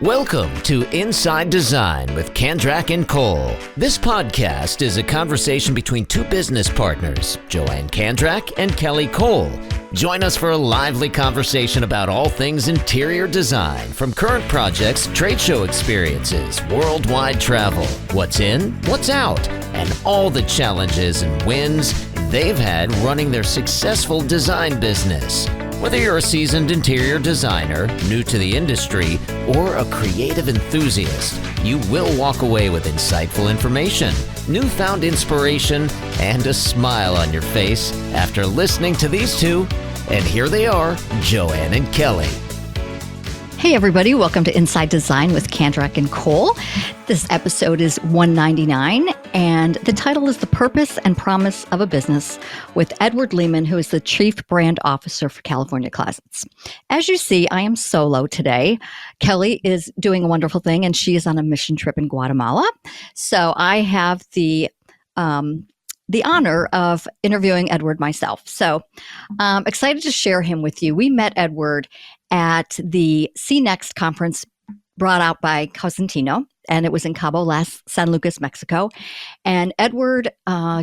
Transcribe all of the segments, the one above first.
Welcome to Inside Design with Kandrac-Kole. This podcast is a conversation between two business partners, Joanne Kandrac and Kelly Kole. Join us for a lively conversation about all things interior design, from current projects, trade show experiences, worldwide travel, what's in, what's out, and all the challenges and wins they've had running their successful design business. Whether you're a seasoned interior designer, new to the industry, or a creative enthusiast, you will walk away with insightful information, newfound inspiration, and a smile on your face after listening to these two. And here they are, Joanne and Kelly. Hey everybody, welcome to Inside Design with Kandrac-Kole. This episode is 199, and the title is The Purpose and Promise of a Business with Edward Leaman, who is the Chief Brand Officer for California Closets. As you see, I am solo today. Kelly is doing a wonderful thing, and she is on a mission trip in Guatemala. So I have the honor of interviewing Edward myself. So I'm excited to share him with you. We met Edward at the See Next conference brought out by Cosentino, and it was in Cabo San Lucas, Mexico. And Edward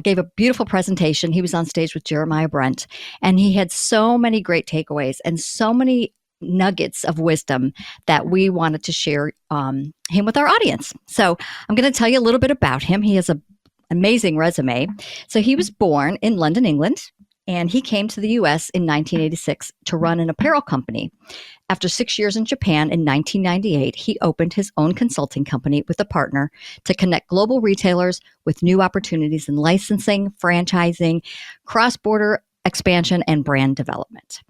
gave a beautiful presentation. He was on stage with Jeremiah Brent, and he had so many great takeaways and so many nuggets of wisdom that we wanted to share him with our audience. So I'm going to tell you a little bit about him. He has an amazing resume. So he was born in London, England, and he came to the U.S. in 1986 to run an apparel company. After 6 years in Japan in 1998, he opened his own consulting company with a partner to connect global retailers with new opportunities in licensing, franchising, cross-border expansion, and brand development.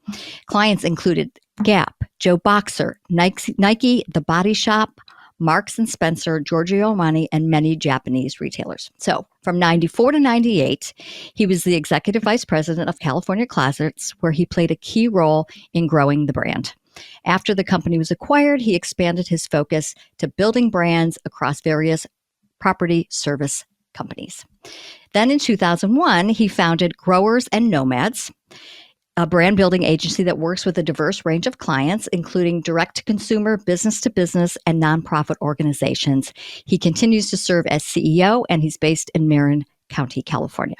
Clients included Gap, Joe Boxer, Nike, The Body Shop, Marks & Spencer, Giorgio Armani, and many Japanese retailers. So from 94 to 98, he was the executive vice president of California Closets, where he played a key role in growing the brand. After the company was acquired, he expanded his focus to building brands across various property service companies. Then in 2001, he founded Growers and Nomads, a brand building agency that works with a diverse range of clients, including direct-to-consumer, business-to-business, and nonprofit organizations. He continues to serve as CEO, and he's based in Marin County, California.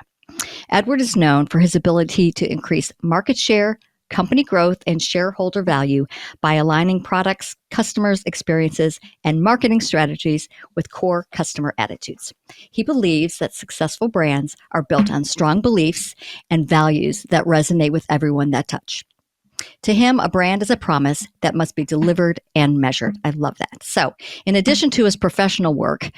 Edward is known for his ability to increase market share, company growth, and shareholder value by aligning products, customers' experiences, and marketing strategies with core customer attitudes. He believes that successful brands are built on strong beliefs and values that resonate with everyone that touch. To him, a brand is a promise that must be delivered and measured. I love that. So, in addition to his professional work,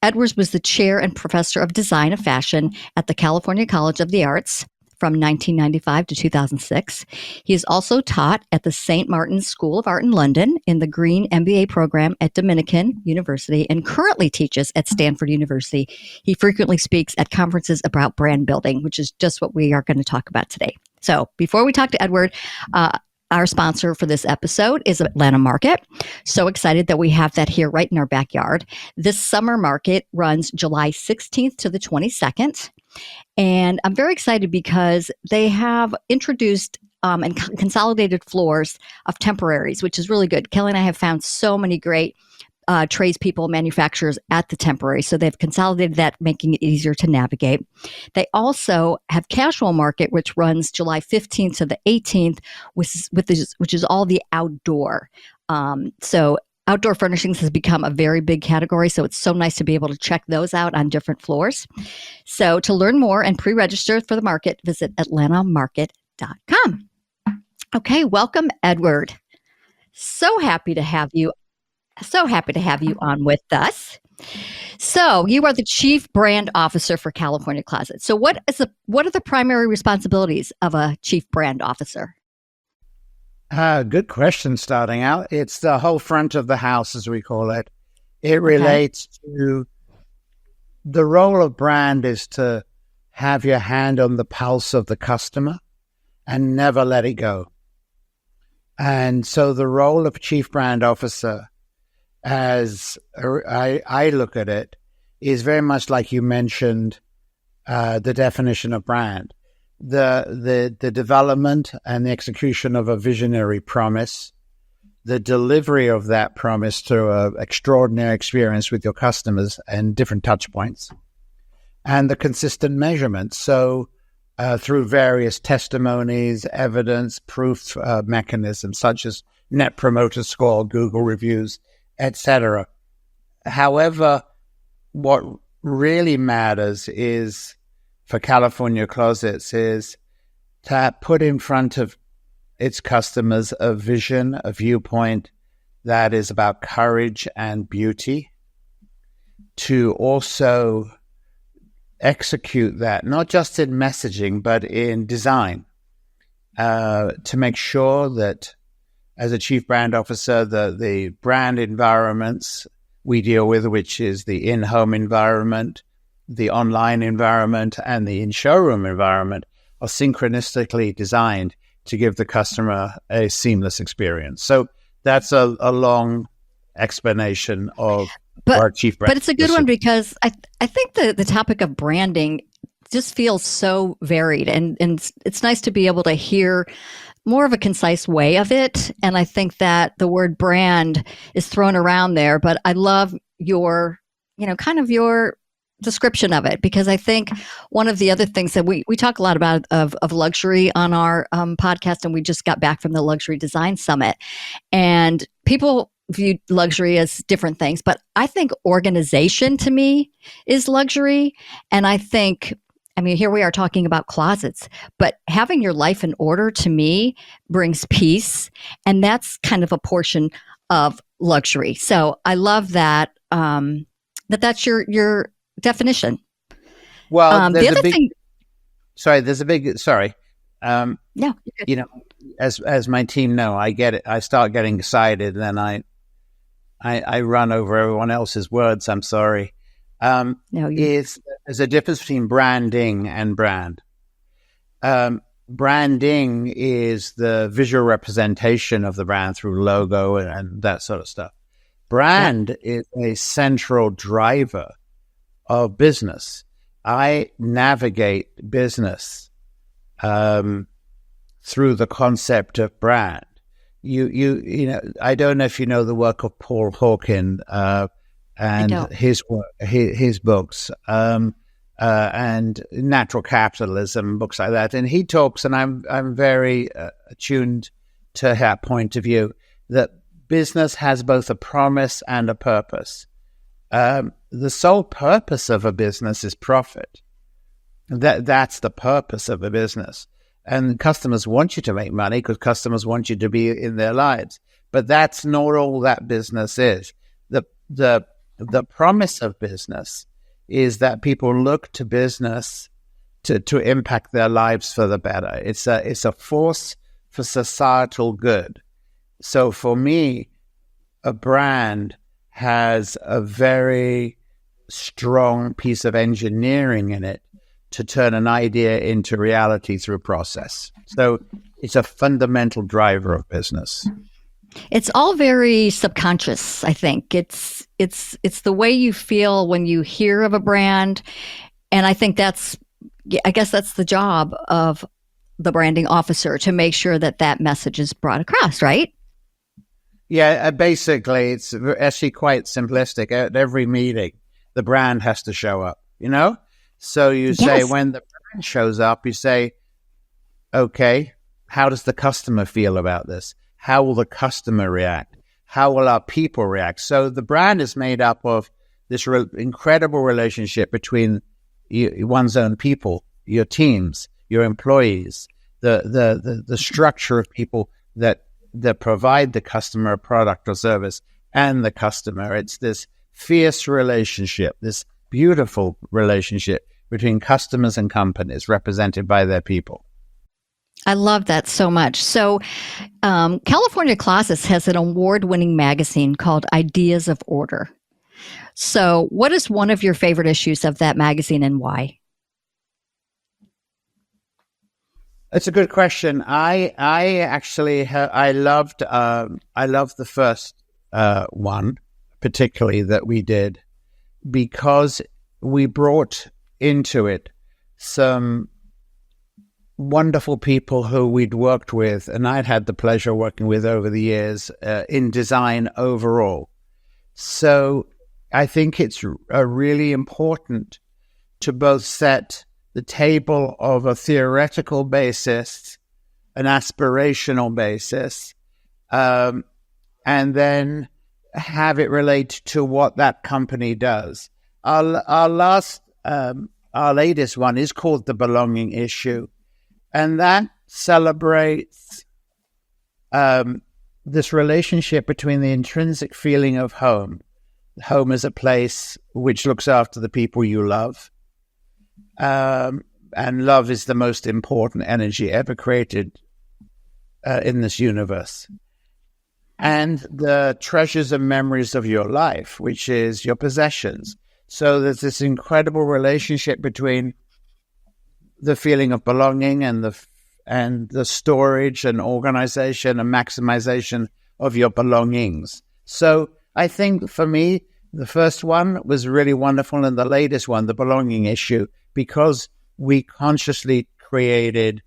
Edwards was the chair and professor of design of fashion at the California College of the Arts from 1995 to 2006. He is also taught at the St. Martin's School of Art in London in the Green MBA program at Dominican University and currently teaches at Stanford University. He frequently speaks at conferences about brand building, which is just what we are going to talk about today. So before we talk to Edward, our sponsor for this episode is Atlanta Market. So excited that we have that here right in our backyard. This summer market runs July 16th to the 22nd. And I'm very excited because they have introduced and consolidated floors of temporaries, which is really good. Kelly and I have found so many great tradespeople, manufacturers at the temporary. So they've consolidated that, making it easier to navigate. They also have Casual Market, which runs July 15th to the 18th, which is all the outdoor. So outdoor furnishings has become a very big category, so it's so nice to be able to check those out on different floors. So to learn more and pre-register for the market, visit atlantamarket.com. Okay, welcome, Edward. So happy to have you on with us. So you are the Chief Brand Officer for California Closets. So what are the primary responsibilities of a Chief Brand Officer? Good question starting out. It's the whole front of the house, as we call it. It relates to the role of brand is to have your hand on the pulse of the customer and never let it go. And so the role of Chief Brand Officer, as I look at it, is very much like you mentioned the definition of brand. The development and the execution of a visionary promise the delivery of that promise through an extraordinary experience with your customers and different touch points, and the consistent measurement. So through various testimonies, evidence, proof mechanisms such as Net Promoter Score, Google reviews, etc. However, what really matters is, for California Closets, is to put in front of its customers a vision, a viewpoint that is about courage and beauty, to also execute that, not just in messaging, but in design, to make sure that as a chief brand officer, the brand environments we deal with, which is the in-home environment, the online environment, and the in-showroom environment, are synchronistically designed to give the customer a seamless experience. So that's a long explanation of our chief brand. But it's a good one, because I think the topic of branding just feels so varied, and it's nice to be able to hear more of a concise way of it. And I think that the word brand is thrown around there, but I love your, kind of your description of it, because I think one of the other things that we talk a lot about of luxury on our podcast, and we just got back from the Luxury Design Summit, and people view luxury as different things, but I think organization to me is luxury. And I think, here we are talking about closets, but having your life in order to me brings peace. And that's kind of a portion of luxury. So I love that, that's your definition. Well, the other thing. Sorry. No, as my team know, I get it. I start getting excited, and then I run over everyone else's words. I'm sorry. There's a difference between branding and brand. Branding is the visual representation of the brand through logo and that sort of stuff. Brand is a central driver of business. I navigate business through the concept of brand. I don't know if you know the work of Paul Hawken and his work, his books, and Natural Capitalism, books like that. And he talks, and I'm very attuned to that point of view, that business has both a promise and a purpose. The sole purpose of a business is profit. That's the purpose of a business. And customers want you to make money because customers want you to be in their lives. But that's not all that business is. The promise of business is that people look to business to impact their lives for the better. It's a force for societal good. So for me, a brand has a very strong piece of engineering in it to turn an idea into reality through process. So it's a fundamental driver of business. It's all very subconscious, I think. It's the way you feel when you hear of a brand. And I think I guess that's the job of the branding officer, to make sure that message is brought across, right? Yeah, basically, it's actually quite simplistic. At every meeting, the brand has to show up, So you say, when the brand shows up, you say, okay, how does the customer feel about this? How will the customer react? How will our people react? So the brand is made up of this incredible relationship between one's own people, your teams, your employees, the structure of people that provide the customer a product or service, and the customer. It's this fierce relationship, this beautiful relationship between customers and companies represented by their people. I love that so much. So California Closets has an award-winning magazine called Ideas of Order. So what is one of your favorite issues of that magazine, and why? It's a good question. I actually I loved the first one particularly that we did, because we brought into it some wonderful people who we'd worked with, and I'd had the pleasure of working with over the years in design overall. So I think it's really important to both set the table of a theoretical basis, an aspirational basis, and then have it relate to what that company does. Our latest one is called The Belonging Issue, and that celebrates this relationship between the intrinsic feeling of home. Home is a place which looks after the people you love. And love is the most important energy ever created in this universe. And the treasures and memories of your life, which is your possessions. So there's this incredible relationship between the feeling of belonging and the storage and organization and maximization of your belongings. So I think for me, the first one was really wonderful, and the latest one, The Belonging Issue, because we consciously created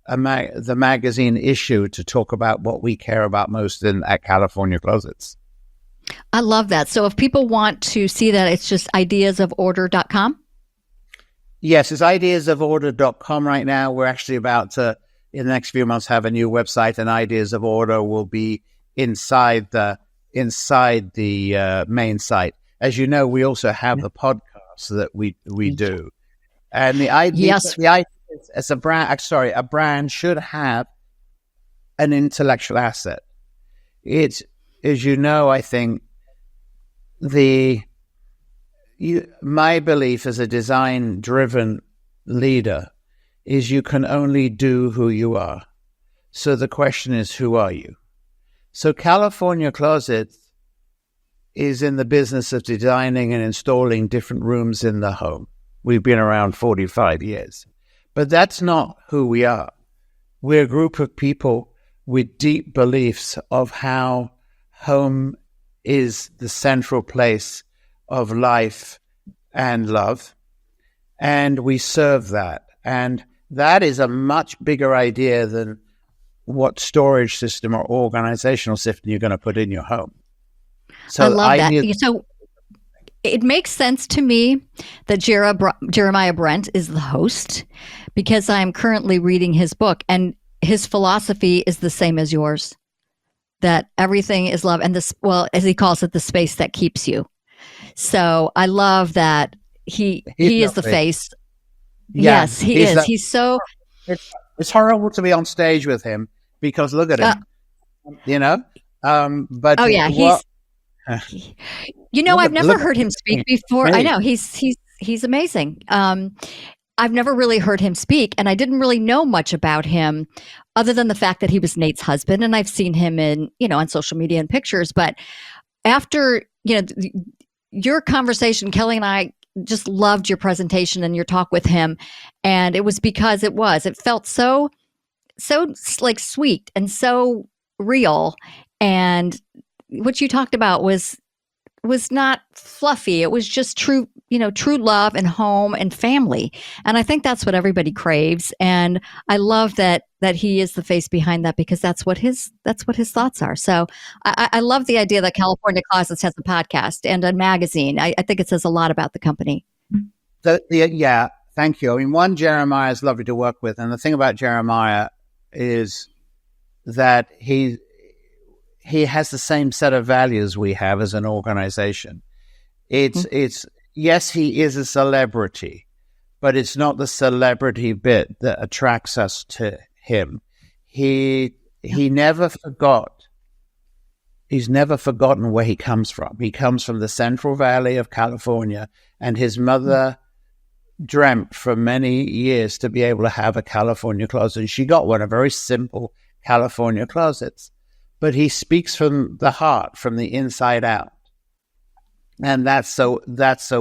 the magazine issue to talk about what we care about most at California Closets. I love that. So if people want to see that, it's just ideasoforder.com? Yes, it's ideasoforder.com right now. We're actually about to, in the next few months, have a new website, and Ideas of Order will be inside the main site. As you know, we also have the podcast that we do. And the idea, yes. The idea is, as a brand should have an intellectual asset. It's, as you know, I think my belief as a design-driven leader is you can only do who you are. So the question is, who are you? So California Closets is in the business of designing and installing different rooms in the home. We've been around 45 years. But that's not who we are. We're a group of people with deep beliefs of how home is the central place of life and love. And we serve that. And that is a much bigger idea than what storage system or organizational system you're going to put in your home. So I love that. So it makes sense to me that Jeremiah Brent is the host, because I'm currently reading his book, and his philosophy is the same as yours, that everything is love, and this, well, as he calls it, the space that keeps you. So I love that he is the face. Yeah, yes, he is. He's so. It's horrible to be on stage with him because look at him, But oh yeah, I've never heard him speak before. I know he's amazing. I've never really heard him speak, and I didn't really know much about him other than the fact that he was Nate's husband, and I've seen him in, on social media and pictures. But after, your conversation, Kelly and I just loved your presentation and your talk with him. And it was because it felt so like sweet and so real. And what you talked about was not fluffy. It was just true love and home and family. And I think that's what everybody craves. And I love that he is the face behind that, because that's what his thoughts are. So I love the idea that California Closets has a podcast and a magazine. I think it says a lot about the company. Yeah, thank you. I mean, Jeremiah is lovely to work with. And the thing about Jeremiah is that he has the same set of values we have as an organization. It's yes, he is a celebrity, but it's not the celebrity bit that attracts us to him. He never forgot. He's never forgotten where he comes from. He comes from the Central Valley of California, and his mother dreamt for many years to be able to have a California closet. She got one, a very simple California closets. But he speaks from the heart, from the inside out. And that's so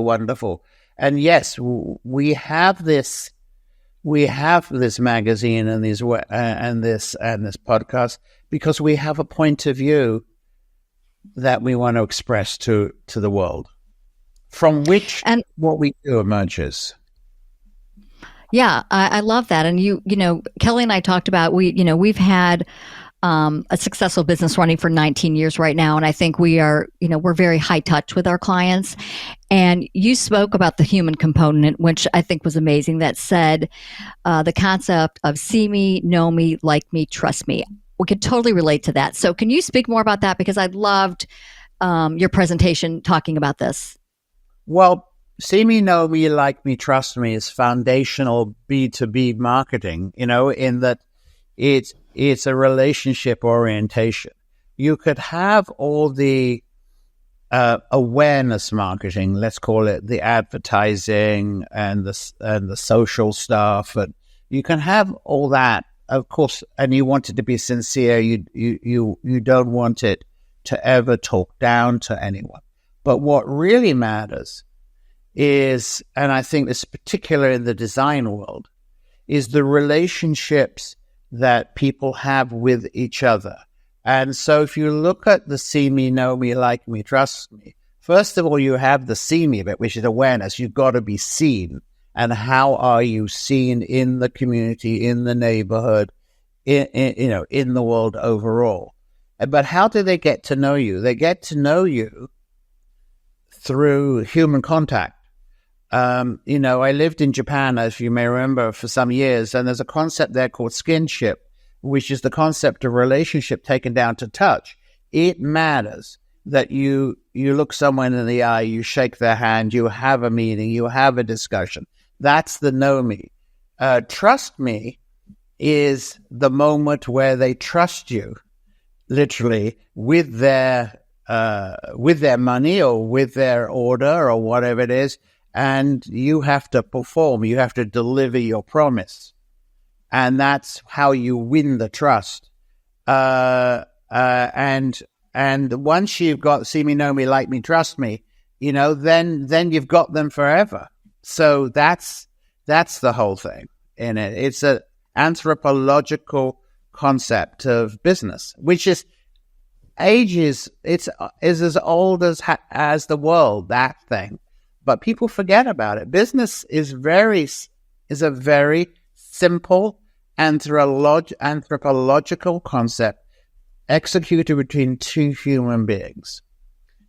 wonderful. And yes, we have this magazine and this podcast because we have a point of view that we want to express to the world, from which what we do emerges. Yeah, I love that. And Kelly and I talked about, we've had a successful business running for 19 years right now. And I think we're very high touch with our clients. And you spoke about the human component, which I think was amazing, that said the concept of see me, know me, like me, trust me. We could totally relate to that. So can you speak more about that? Because I loved your presentation talking about this. Well, see me, know me, like me, trust me is foundational B2B marketing, in that it's a relationship orientation. You could have all the awareness marketing, let's call it the advertising and the social stuff, and you can have all that, of course, and you want it to be sincere. You don't want it to ever talk down to anyone. But what really matters is, and I think this particular in the design world, is the relationships that people have with each other. And so if you look at the see me, know me, like me, trust me, first of all, you have the see me bit, which is awareness. You've got to be seen. And how are you seen in the community, in the neighborhood, in the world overall? But how do they get to know you? They get to know you through human contact. I lived in Japan, as you may remember, for some years, and there's a concept there called skinship, which is the concept of relationship taken down to touch. It matters that you look someone in the eye, you shake their hand, you have a meeting, you have a discussion. That's the know me. Trust me is the moment where they trust you, literally, with their money or with their order or whatever it is. And you have to perform, you have to deliver your promise. And that's how you win the trust. And once you've got see me, know me, like me, trust me, then you've got them forever. So that's the whole thing in it. It's an anthropological concept of business, which is ages. It's as old as the world, that thing. But people forget about it. Business is a very simple anthropological concept executed between two human beings.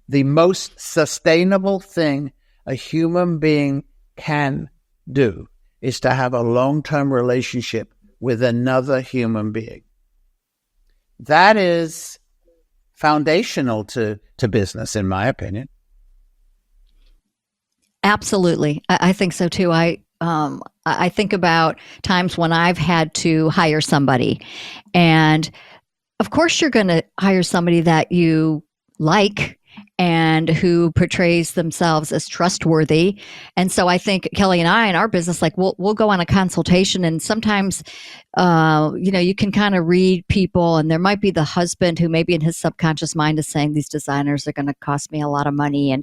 The most sustainable thing a human being can do is to have a long-term relationship with another human being. That is foundational to business, in my opinion. Absolutely. I think so too. I think about times when I've had to hire somebody, and of course you're going to hire somebody that you like and who portrays themselves as trustworthy. And so I think Kelly and I in our business, like we'll go on a consultation, and sometimes you can kind of read people, and there might be the husband who maybe in his subconscious mind is saying these designers are going to cost me a lot of money,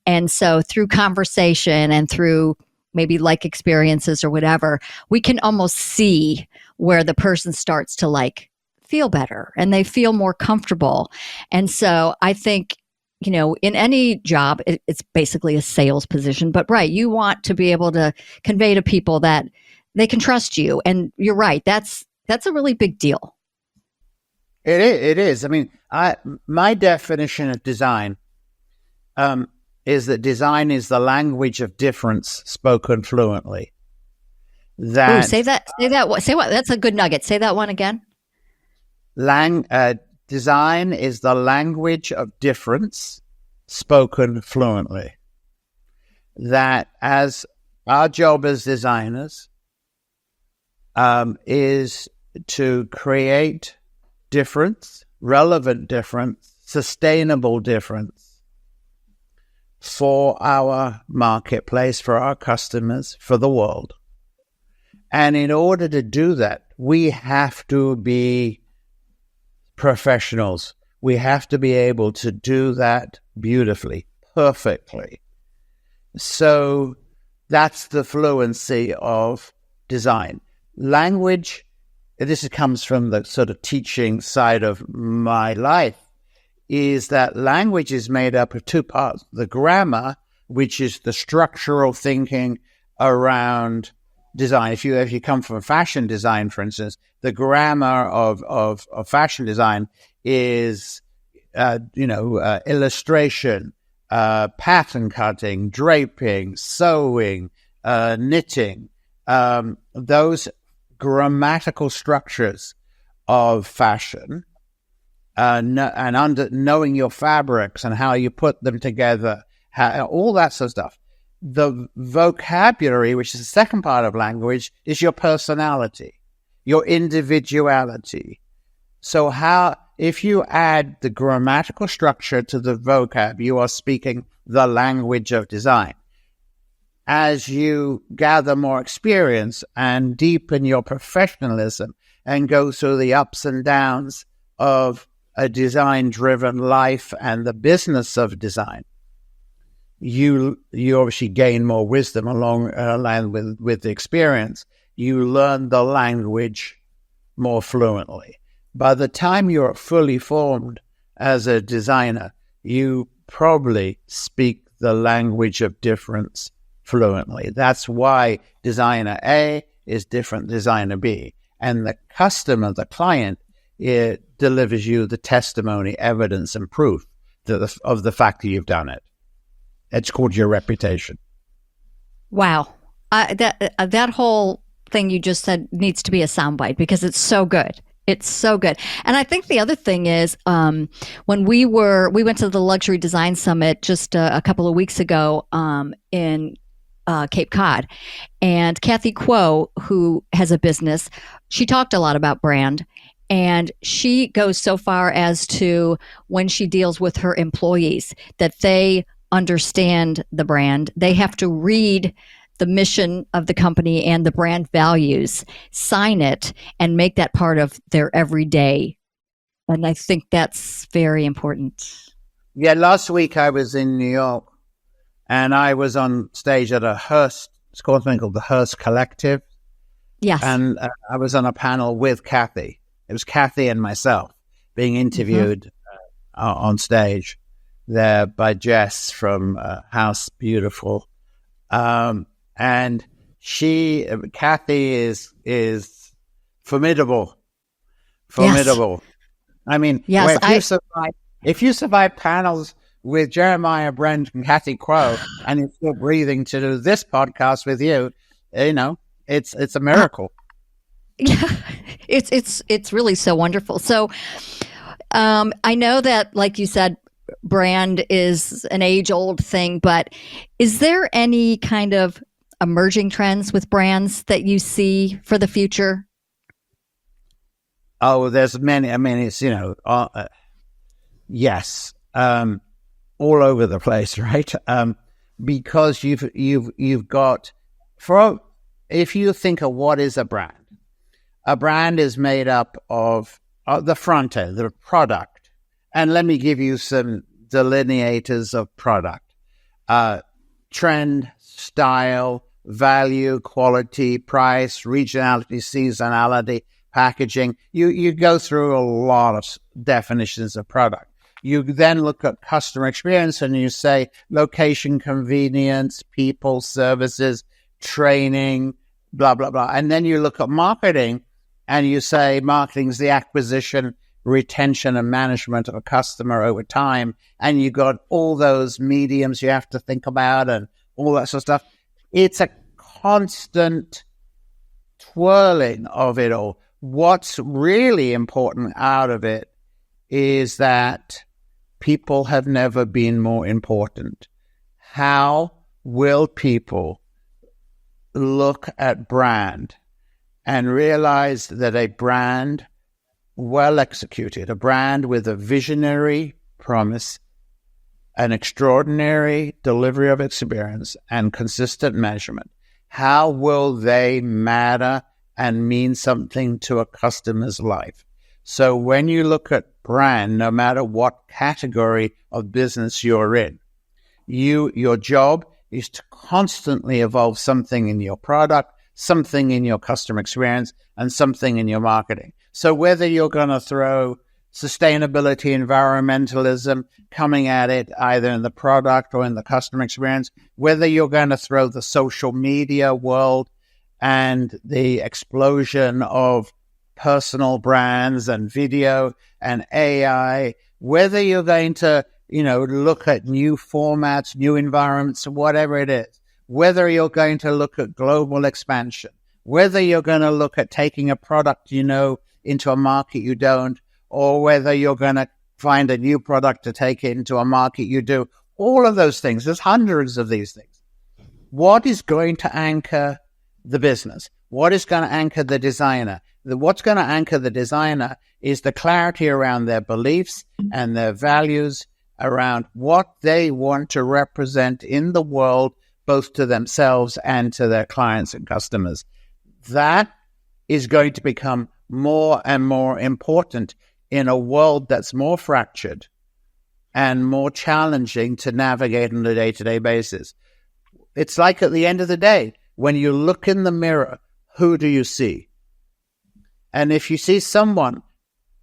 and so through conversation and through maybe like experiences or whatever, we can almost see where the person starts to like feel better and they feel more comfortable. And so I think, in any job, it's basically a sales position, but right, you want to be able to convey to people that they can trust you. And you're right. That's a really big deal. It is. I mean, my definition of design is that design is the language of difference spoken fluently. Say what? That's a good nugget. Say that one again. Design is the language of difference spoken fluently. That as our job as designers is to create difference, relevant difference, sustainable difference for our marketplace, for our customers, for the world. And in order to do that, we have to be professionals. We have to be able to do that beautifully, perfectly. So that's the fluency of design. Language, this comes from the sort of teaching side of my life, is that language is made up of two parts. The grammar, which is the structural thinking around design. If you come from fashion design, for instance, the grammar of fashion design is illustration, pattern cutting, draping, sewing, knitting. Those grammatical structures of fashion, knowing your fabrics and how you put them together, all that sort of stuff. The vocabulary, which is the second part of language, is your personality, your individuality. So if you add the grammatical structure to the vocab, you are speaking the language of design. As you gather more experience and deepen your professionalism and go through the ups and downs of a design-driven life and the business of design, you obviously gain more wisdom along with the experience. You learn the language more fluently. By the time you're fully formed as a designer, you probably speak the language of difference fluently. That's why designer A is different designer B. And the customer, the client, it delivers you the testimony, evidence, and proof of the fact that you've done it. It's called your reputation. Wow. That whole thing you just said needs to be a soundbite because it's so good. It's so good. And I think the other thing is when we went to the Luxury Design Summit just a couple of weeks ago in Cape Cod, and Kathy Kuo, who has a business, she talked a lot about brand. And she goes so far as to, when she deals with her employees, that they understand the brand. They have to read the mission of the company and the brand values, sign it, and make that part of their everyday. And I think that's very important. Yeah, last week I was in New York, and I was on stage at a Hearst, it's called something called the Hearst Collective. Yes. And I was on a panel with Kathy. It was Kathy and myself being interviewed on stage there by Jess from House Beautiful. And Kathy is formidable. Yes. I mean, yes, if you survive panels with Jeremiah Brent and Kathy Kuo, and you're still breathing to do this podcast with you, it's a miracle. Yeah, it's really so wonderful. So I know that, like you said, brand is an age-old thing, but is there any kind of emerging trends with brands that you see for the future? Oh, there's many. I mean, it's yes, all over the place, right? Because you've got, if you think of what is a brand is made up of the front end, the product. And let me give you some delineators of product. Trend, style, value, quality, price, regionality, seasonality, packaging. You go through a lot of definitions of product. You then look at customer experience and you say location, convenience, people, services, training, blah, blah, blah. And then you look at marketing and you say marketing is the acquisition, retention, and management of a customer over time. And you got all those mediums you have to think about and all that sort of stuff. It's a constant twirling of it all. What's really important out of it is that people have never been more important. How will people look at brand and realize that a brand well executed, a brand with a visionary promise, an extraordinary delivery of experience, and consistent measurement, how will they matter and mean something to a customer's life? So when you look at brand, no matter what category of business you're in, your job is to constantly evolve something in your product, something in your customer experience, and something in your marketing. So whether you're going to throw sustainability, environmentalism coming at it, either in the product or in the customer experience, whether you're going to throw the social media world and the explosion of personal brands and video and AI, whether you're going to, look at new formats, new environments, whatever it is, whether you're going to look at global expansion, whether you're going to look at taking a product, into a market you don't, or whether you're going to find a new product to take it into a market you do, all of those things, there's hundreds of these things. What is going to anchor the business? What is going to anchor the designer? What's going to anchor the designer is the clarity around their beliefs and their values around what they want to represent in the world, both to themselves and to their clients and customers. That is going to become more and more important in a world that's more fractured and more challenging to navigate on a day-to-day basis. It's like at the end of the day, when you look in the mirror, who do you see? And if you see someone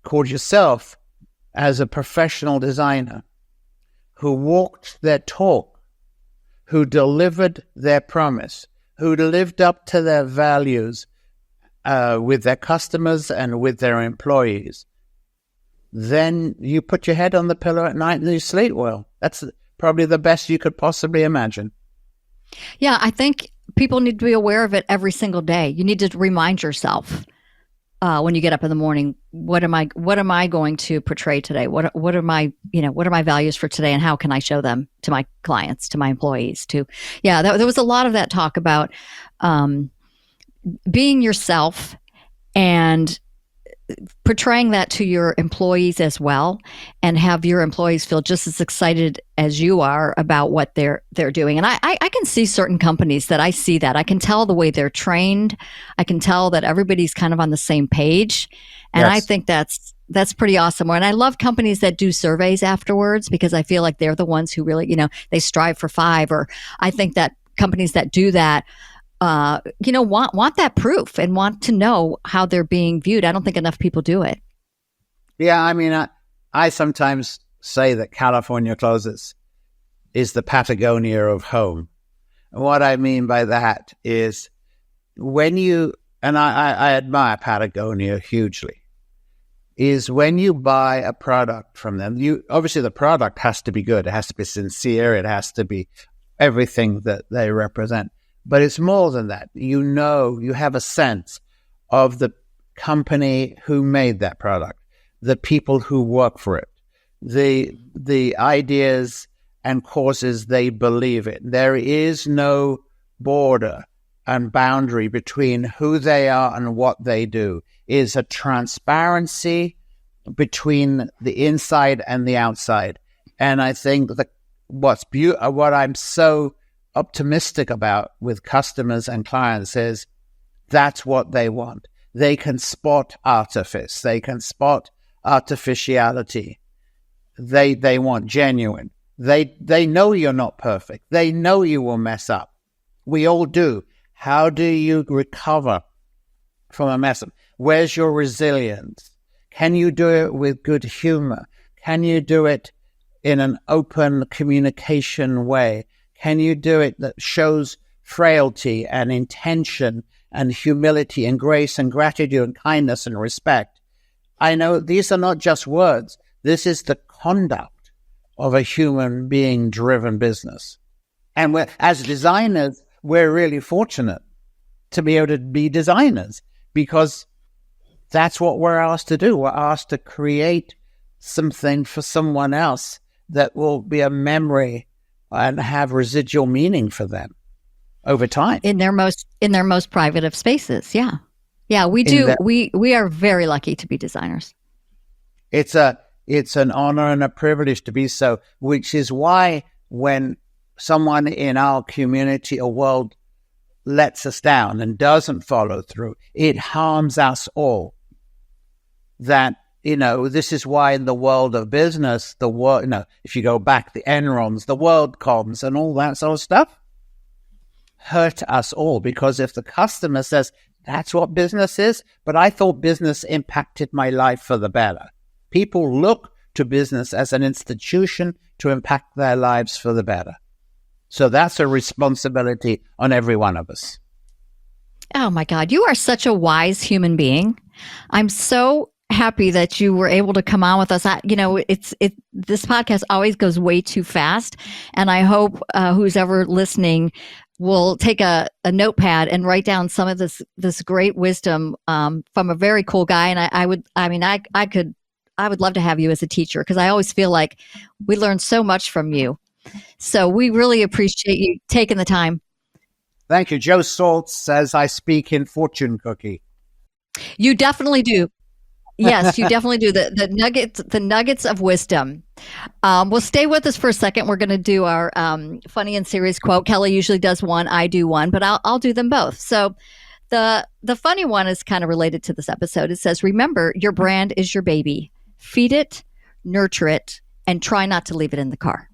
called yourself as a professional designer who walked their talk, who delivered their promise, who lived up to their values with their customers and with their employees, then you put your head on the pillow at night and you sleep well. That's probably the best you could possibly imagine. Yeah, I think people need to be aware of it every single day. You need to remind yourself when you get up in the morning, what am I going to portray today? What are my values for today, and how can I show them to my clients, to my employees? There was a lot of that talk about being yourself and portraying that to your employees as well, and have your employees feel just as excited as you are about what they're doing. And I can see certain companies that I see that. I can tell the way they're trained. I can tell that everybody's kind of on the same page. And yes. I think that's pretty awesome. And I love companies that do surveys afterwards, because I feel like they're the ones who really, they strive for 5, or I think that companies that do that want that proof and want to know how they're being viewed. I don't think enough people do it. Yeah, I mean, I sometimes say that California Closets is the Patagonia of home. And what I mean by that is when you, and I admire Patagonia hugely, is when you buy a product from them, obviously the product has to be good. It has to be sincere. It has to be everything that they represent. But it's more than that. You have a sense of the company who made that product, the people who work for it, the ideas and causes they believe in. There is no border and boundary between who they are and what they do. It is a transparency between the inside and the outside. And I think that what I'm so optimistic about with customers and clients is that's what they want. They can spot artifice. They can spot artificiality. They want genuine. They know you're not perfect. They know you will mess up. We all do. How do you recover from a mess up? Where's your resilience? Can you do it with good humor? Can you do it in an open communication way? Can you do it that shows frailty and intention and humility and grace and gratitude and kindness and respect? I know these are not just words. This is the conduct of a human being driven business. And as designers, we're really fortunate to be able to be designers, because that's what we're asked to do. We're asked to create something for someone else that will be a memory and have residual meaning for them over time in their most private of spaces. Yeah, we do. We are very lucky to be designers. It's an honor and a privilege to be so, which is why when someone in our community or world lets us down and doesn't follow through, it harms us all. That, this is why in the world of business, if you go back, the Enrons, the WorldComs and all that sort of stuff hurt us all, because if the customer says, that's what business is, but I thought business impacted my life for the better. People look to business as an institution to impact their lives for the better. So that's a responsibility on every one of us. Oh my God, you are such a wise human being. I'm so happy that you were able to come on with us. This podcast always goes way too fast, and I hope who's ever listening will take a notepad and write down some of this great wisdom from a very cool guy. And I would love to have you as a teacher, because I always feel like we learn so much from you. So we really appreciate you taking the time. Thank you. Joe Salt says I speak in fortune cookie. You definitely do. Yes, you definitely do. The nuggets of wisdom. Well, stay with us for a second. We're going to do our funny and serious quote. Kelly usually does one, I do one, but I'll do them both. So the funny one is kind of related to this episode. It says, remember, your brand is your baby. Feed it, nurture it, and try not to leave it in the car.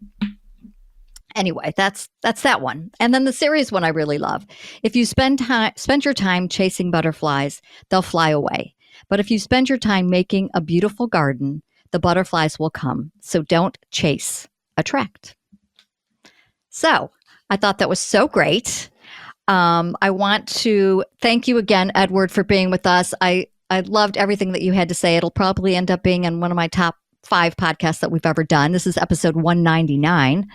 Anyway, that's that one. And then the serious one I really love. If you spend your time chasing butterflies, they'll fly away. But if you spend your time making a beautiful garden, the butterflies will come. So don't chase, attract. So I thought that was so great. I want to thank you again, Edward, for being with us. I loved everything that you had to say. It'll probably end up being in one of my top 5 podcasts that we've ever done. This is episode 199.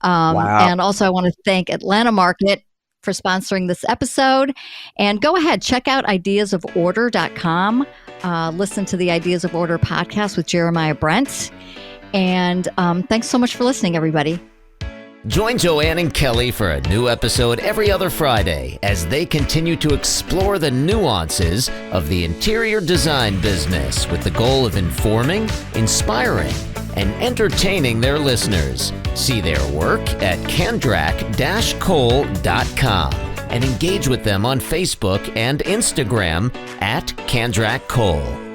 Wow. And also I want to thank Atlanta Market for sponsoring this episode. And go ahead, check out ideasoforder.com. Listen to the Ideas of Order podcast with Jeremiah Brent. And thanks so much for listening, everybody. Join Joanne and Kelly for a new episode every other Friday as they continue to explore the nuances of the interior design business with the goal of informing, inspiring, and entertaining their listeners. See their work at Kandrac-Kole.com and engage with them on Facebook and Instagram at Kandrac-Kole.